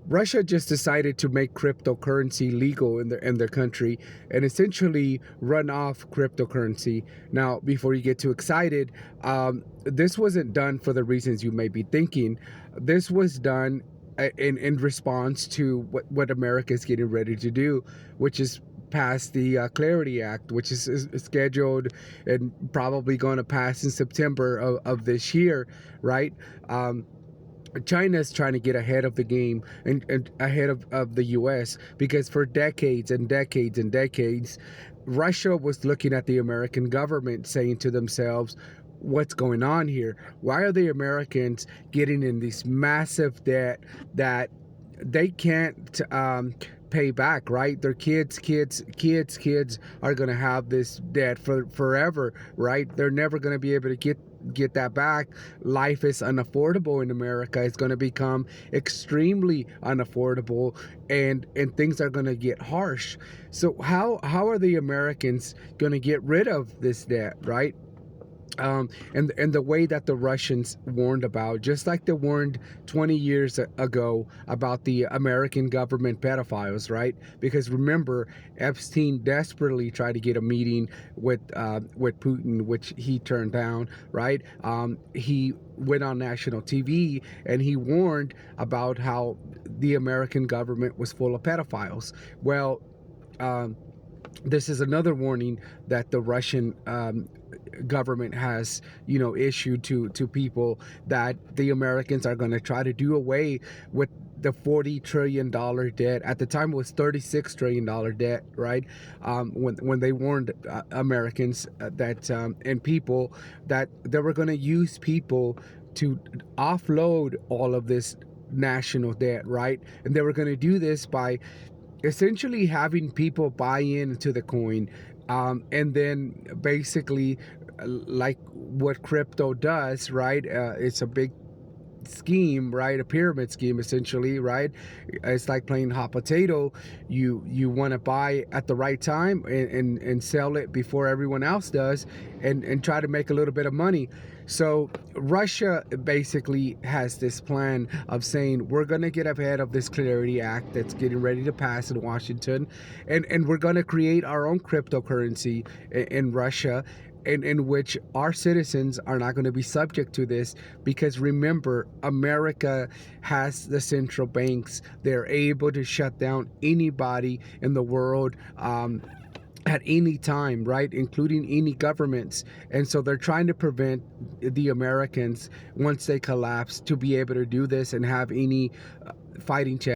Russia just decided to make cryptocurrency legal in their country and essentially run off cryptocurrency. Now, before you get too excited, this wasn't done for the reasons you may be thinking. This was done in response to what America is getting ready to do, which is pass the Clarity Act, which is scheduled and probably going to pass in September of this year, right? China is trying to get ahead of the game and ahead of the US, because for decades and decades and decades, Russia was looking at the American government saying to themselves, what's going on here? Why are the Americans getting in this massive debt that they can't pay back, right? Their kids are going to have this debt for forever, right? They're never going to be able to get that back. Life is unaffordable in America. It's going to become extremely unaffordable, and things are going to get harsh. So how are the Americans going to get rid of this debt, right? And the way that the Russians warned about, just like they warned 20 years ago about the American government pedophiles, right? Because remember, Epstein desperately tried to get a meeting with Putin, which he turned down, right? He went on national TV and he warned about how the American government was full of pedophiles. Well, this is another warning that the Russian government has, issued to people, that the Americans are going to try to do away with the $40 trillion debt. At the time, it was $36 trillion debt, right? When they warned Americans that and people that they were going to use people to offload all of this national debt, right? And they were going to do this by essentially having people buy into the coin, and then basically, like what crypto does, right? It's a big scheme, right? A pyramid scheme, essentially, right? It's like playing hot potato. You want to buy at the right time and sell it before everyone else does, and try to make a little bit of money. So Russia basically has this plan of saying, we're going to get ahead of this Clarity Act that's getting ready to pass in Washington, and we're going to create our own cryptocurrency in Russia, in which our citizens are not going to be subject to this. Because remember, America has the central banks. They're able to shut down anybody in the world, at any time, right? Including any governments. And so they're trying to prevent the Americans, once they collapse, to be able to do this and have any fighting chance.